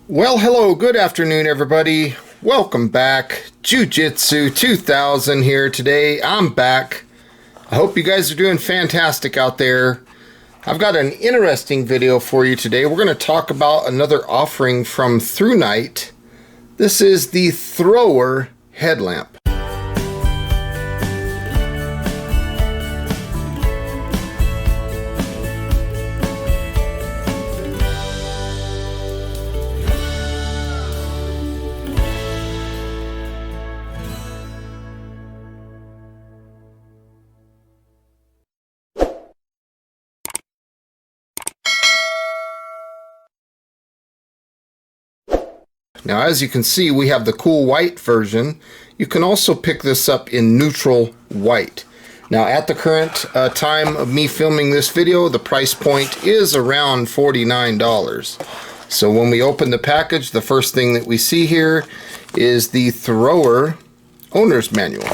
Well, hello, good afternoon, everybody. Welcome back. Jiu-Jitsu 2000 here today. I'm back. I hope you guys are doing fantastic out there. I've got an interesting video for you today. We're going to talk about another offering from Thrunite. This is the Thrower Headlamp. Now, as you can see, we have the cool white version. You can also pick this up in neutral white. Now, at the current time of me filming this video, the price point is around $49. So when we open the package, the first thing that we see here is the Thrower Owner's Manual.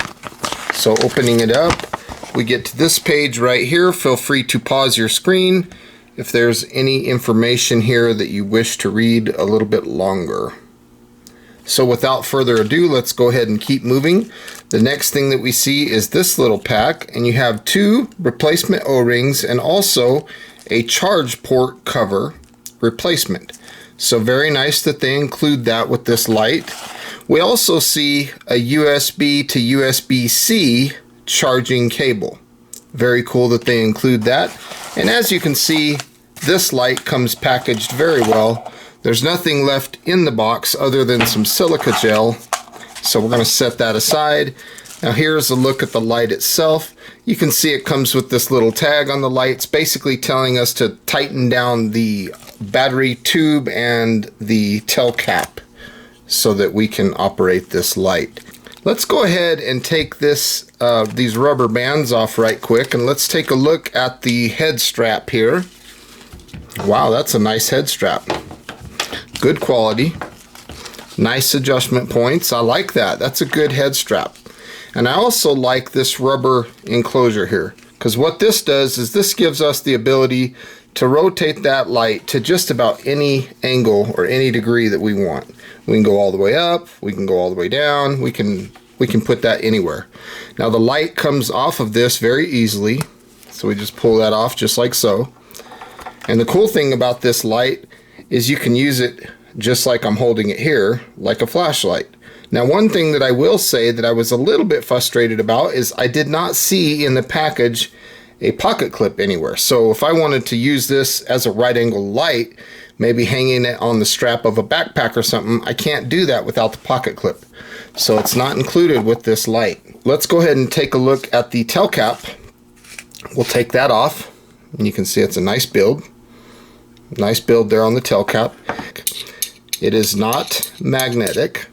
So opening it up, we get to this page right here. Feel free to pause your screen if there's any information here that you wish to read a little bit longer. So without further ado, let's go ahead and keep moving. The next thing that we see is this little pack, and you have 2 replacement O-rings and also a charge port cover replacement. So very nice that they include that with this light. We also see a USB to USB-C charging cable. Very cool that they include that. And as you can see, this light comes packaged very well. There's nothing left in the box other than some silica gel, so we're going to set that aside. Now here's a look at the light itself. You can see it comes with this little tag on the light. It's basically telling us to tighten down the battery tube and the tail cap so that we can operate this light. Let's go ahead and take these rubber bands off right quick, and let's take a look at the head strap here. Wow, that's a nice head strap. Good quality, nice adjustment points. I like that. That's a good head strap. And I also like this rubber enclosure here, because what this does is this gives us the ability to rotate that light to just about any angle or any degree that we want. We can go all the way up, we can go all the way down, we can put that anywhere. Now the light comes off of this very easily, so we just pull that off just like so. And the cool thing about this light is you can use it just like I'm holding it here, like a flashlight. Now, one thing that I will say that I was a little bit frustrated about is I did not see in the package a pocket clip anywhere. So if I wanted to use this as a right angle light, maybe hanging it on the strap of a backpack or something, I can't do that without the pocket clip. So it's not included with this light. Let's go ahead and take a look at the tail cap. We'll take that off, and you can see it's a nice build. Nice build there on the tail cap. It is not magnetic,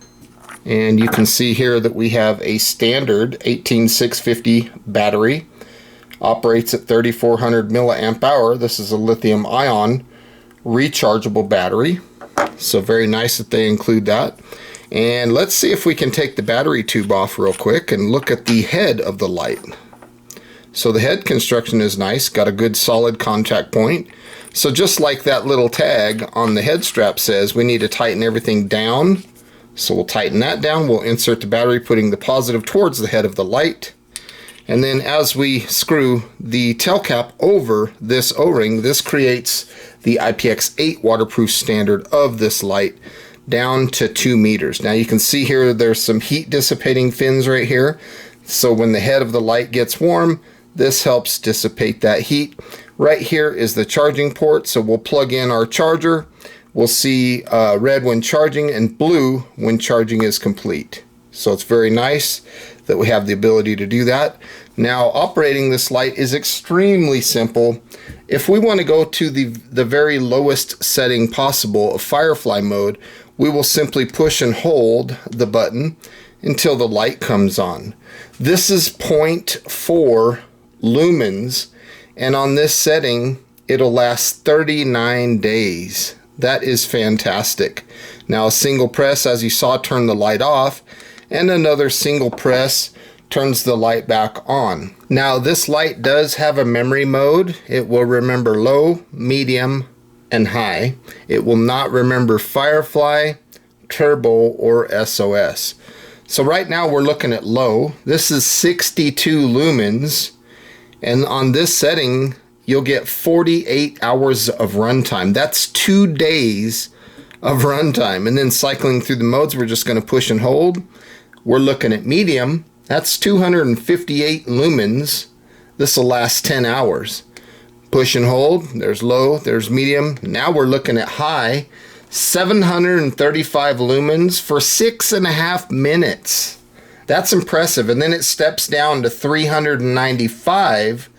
and you can see here that we have a standard 18650 battery. Operates at 3400 milliamp hour. This is a lithium ion rechargeable battery, so very nice that they include that. And let's see if we can take the battery tube off real quick and look at the head of the light. So the head construction is nice, got a good solid contact point. So just like that little tag on the head strap says, we need to tighten everything down. So we'll tighten that down. We'll insert the battery, putting the positive towards the head of the light. And then as we screw the tail cap over this O-ring, this creates the IPX8 waterproof standard of this light down to 2 meters. Now you can see here there's some heat dissipating fins right here. So when the head of the light gets warm, this helps dissipate that heat. Right here is the charging port, so we'll plug in our charger. We'll see red when charging and blue when charging is complete. So it's very nice that we have the ability to do that. Now, operating this light is extremely simple. If we want to go to the very lowest setting possible of Firefly Mode, we will simply push and hold the button until the light comes on. This is 0.4 lumens, and on this setting it'll last 39 days. That is fantastic. Now a single press, as you saw, turned the light off, and another single press turns the light back on. Now this light does have a memory mode. It will remember low, medium, and high. It will not remember Firefly, Turbo, or SOS. So right now we're looking at low. This is 62 lumens, and on this setting you'll get 48 hours of runtime. That's 2 days of runtime. And then cycling through the modes, we're just going to push and hold. We're looking at medium. That's 258 lumens. This will last 10 hours. Push and hold. There's low, there's medium. Now we're looking at high. 735 lumens for 6.5 minutes. That's impressive. And then it steps down to 395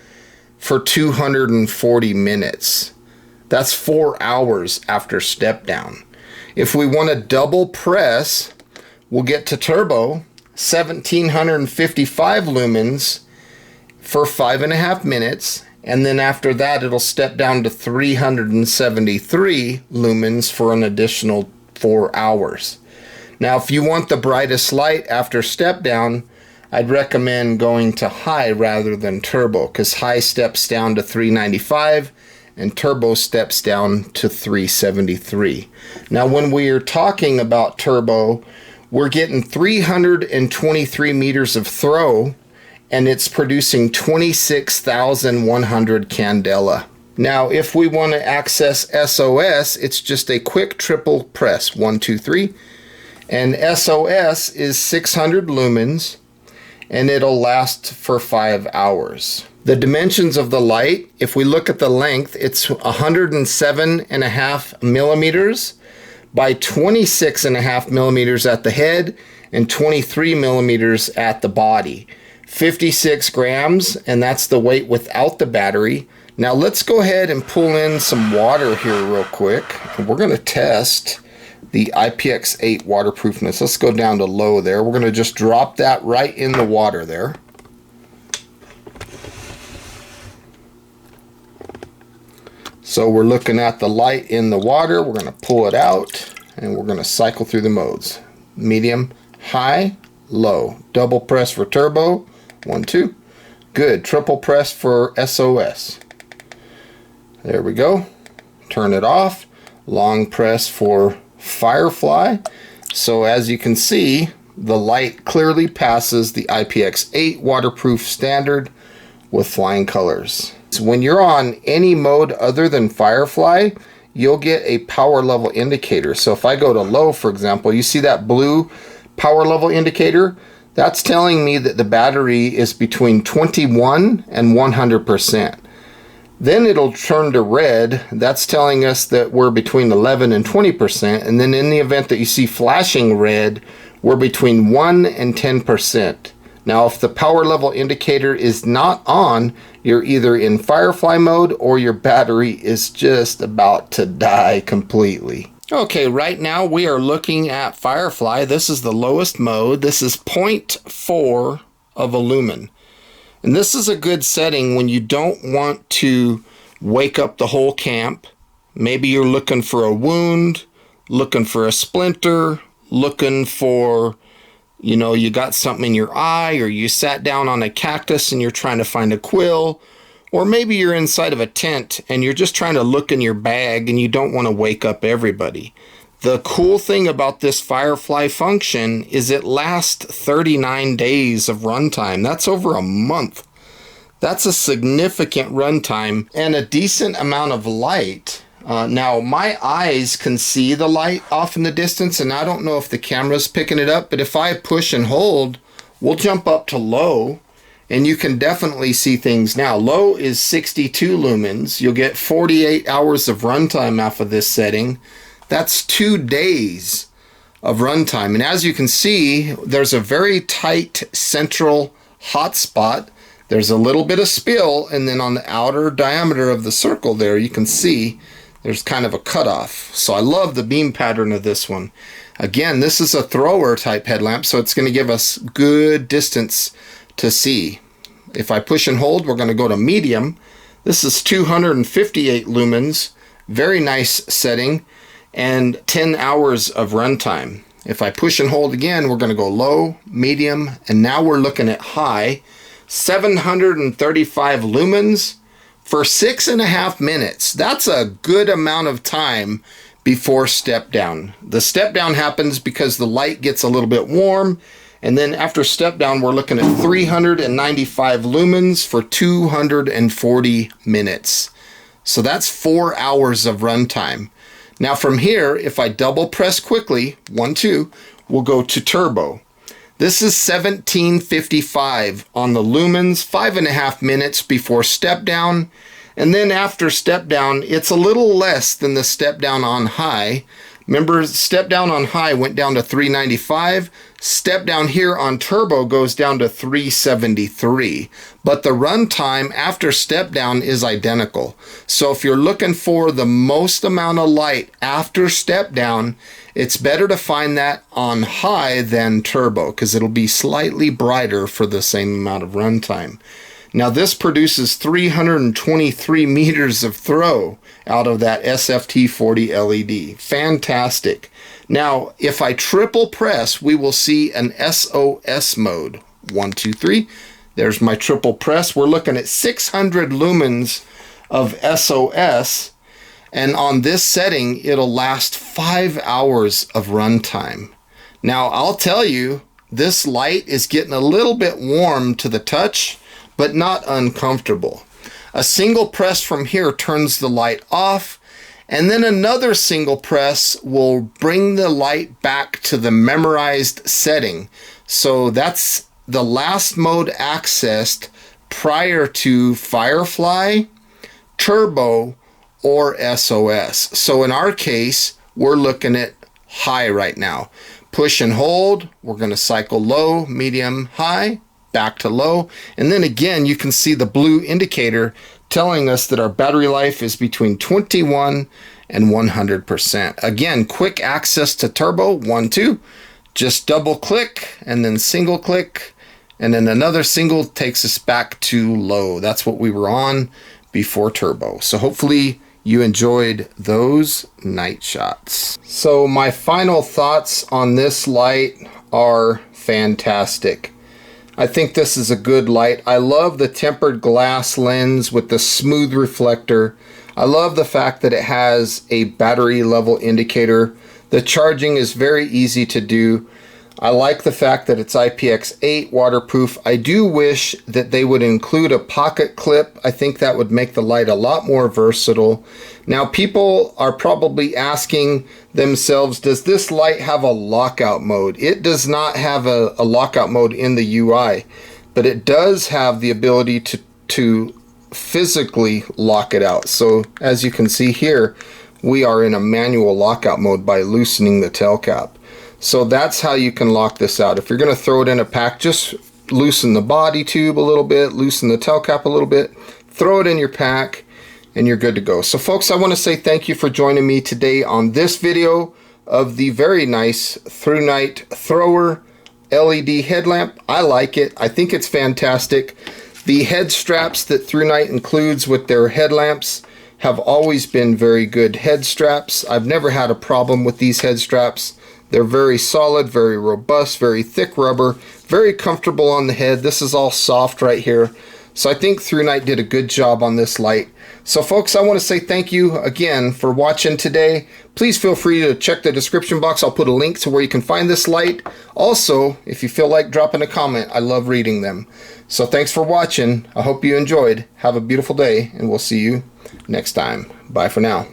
for 240 minutes. That's 4 hours after step down. If we want to double press, we'll get to turbo, 1755 lumens for 5.5 minutes. And then after that, it'll step down to 373 lumens for an additional 4 hours. Now, if you want the brightest light after step down, I'd recommend going to high rather than turbo, because high steps down to 395 and turbo steps down to 373. Now, when we are talking about turbo, we're getting 323 meters of throw, and it's producing 26,100 candela. Now, if we want to access SOS, it's just a quick triple press, 1, 2, 3, and SOS is 600 lumens, and it'll last for 5 hours. The dimensions of the light, if we look at the length, it's 107.5 millimeters by 26.5 millimeters at the head and 23 millimeters at the body. 56 grams, and that's the weight without the battery. Now let's go ahead and pull in some water here real quick. We're going to test the IPX8 waterproofness. Let's go down to low there. We're going to just drop that right in the water there. So we're looking at the light in the water. We're going to pull it out and we're going to cycle through the modes. Medium, high, low. Double press for turbo. 1, 2. Good. Triple press for SOS. There we go. Turn it off. Long press for Firefly. So as you can see, the light clearly passes the IPX8 waterproof standard with flying colors. So when you're on any mode other than Firefly, you'll get a power level indicator. So if I go to low, for example, you see that blue power level indicator? That's telling me that the battery is between 21 and 100%. Then it'll turn to red. That's telling us that we're between 11 and 20%. And then in the event that you see flashing red, we're between 1 and 10%. Now, if the power level indicator is not on, you're either in Firefly mode or your battery is just about to die completely. Okay, right now we are looking at Firefly. This is the lowest mode. This is 0.4 of a lumen. And this is a good setting when you don't want to wake up the whole camp. Maybe you're looking for a wound, looking for a splinter, looking for, you know, you got something in your eye, or you sat down on a cactus and you're trying to find a quill, or maybe you're inside of a tent and you're just trying to look in your bag and you don't want to wake up everybody. The cool thing about this Firefly function is it lasts 39 days of runtime. That's over a month. That's a significant runtime and a decent amount of light. Now, my eyes can see the light off in the distance, and I don't know if the camera's picking it up, but if I push and hold, we'll jump up to low, and you can definitely see things now. Low is 62 lumens. You'll get 48 hours of runtime off of this setting. That's 2 days of runtime. And as you can see, there's a very tight central hotspot. There's a little bit of spill, and then on the outer diameter of the circle there, you can see there's kind of a cutoff. So I love the beam pattern of this one. Again, this is a thrower type headlamp, so it's going to give us good distance to see. If I push and hold, we're going to go to medium. This is 258 lumens. Very nice setting. And 10 hours of runtime. If I push and hold again, we're going to go low, medium, and now we're looking at high. 735 lumens, for 6.5 minutes. That's a good amount of time before step down. The step down happens because the light gets a little bit warm, and then after step down we're looking at 395 lumens for 240 minutes. So that's 4 hours of runtime. Now from here, if I double press quickly, 1, 2, we'll go to turbo. This is 1755 on the lumens, 5.5 minutes before step down. And then after step down, it's a little less than the step down on high. Remember, step down on high went down to 395. Step down here on turbo goes down to 373. But the runtime after step down is identical. So if you're looking for the most amount of light after step down, it's better to find that on high than turbo, because it'll be slightly brighter for the same amount of runtime. Now this produces 323 meters of throw out of that SFT40 LED. Fantastic. Now if I triple press, we will see an SOS mode. 1, 2, 3. There's my triple press. We're looking at 600 lumens of SOS, and on this setting it'll last 5 hours of runtime. Now I'll tell you, this light is getting a little bit warm to the touch, but not uncomfortable. A single press from here turns the light off, and then another single press will bring the light back to the memorized setting. So that's the last mode accessed prior to Firefly, Turbo, or SOS. So in our case, we're looking at high right now. Push and hold, we're going to cycle low, medium, high, back to low, and then again you can see the blue indicator telling us that our battery life is between 21 and 100%. Again, quick access to turbo, 1, 2, just double click and then single click, and then another single takes us back to low. That's what we were on before turbo. So hopefully you enjoyed those night shots. So my final thoughts on this light are fantastic. I think this is a good light. I love the tempered glass lens with the smooth reflector. I love the fact that it has a battery level indicator. The charging is very easy to do. I like the fact that it's IPX8 waterproof. I do wish that they would include a pocket clip. I think that would make the light a lot more versatile. Now people are probably asking themselves, does this light have a lockout mode? It does not have a lockout mode in the UI, but it does have the ability to physically lock it out. So as you can see here, we are in a manual lockout mode by loosening the tail cap. So that's how you can lock this out. If you're going to throw it in a pack, just loosen the body tube a little bit, loosen the tail cap a little bit, throw it in your pack, and you're good to go. So folks, I want to say thank you for joining me today on this video of the very nice Thrunite Thrower LED headlamp. I like it. I think it's fantastic. The head straps that Thrunite includes with their headlamps have always been very good head straps. I've never had a problem with these head straps. They're very solid, very robust, very thick rubber, very comfortable on the head. This is all soft right here. So I think Thrunite did a good job on this light. So folks, I want to say thank you again for watching today. Please feel free to check the description box. I'll put a link to where you can find this light. Also, if you feel like dropping a comment, I love reading them. So thanks for watching. I hope you enjoyed. Have a beautiful day, and we'll see you next time. Bye for now.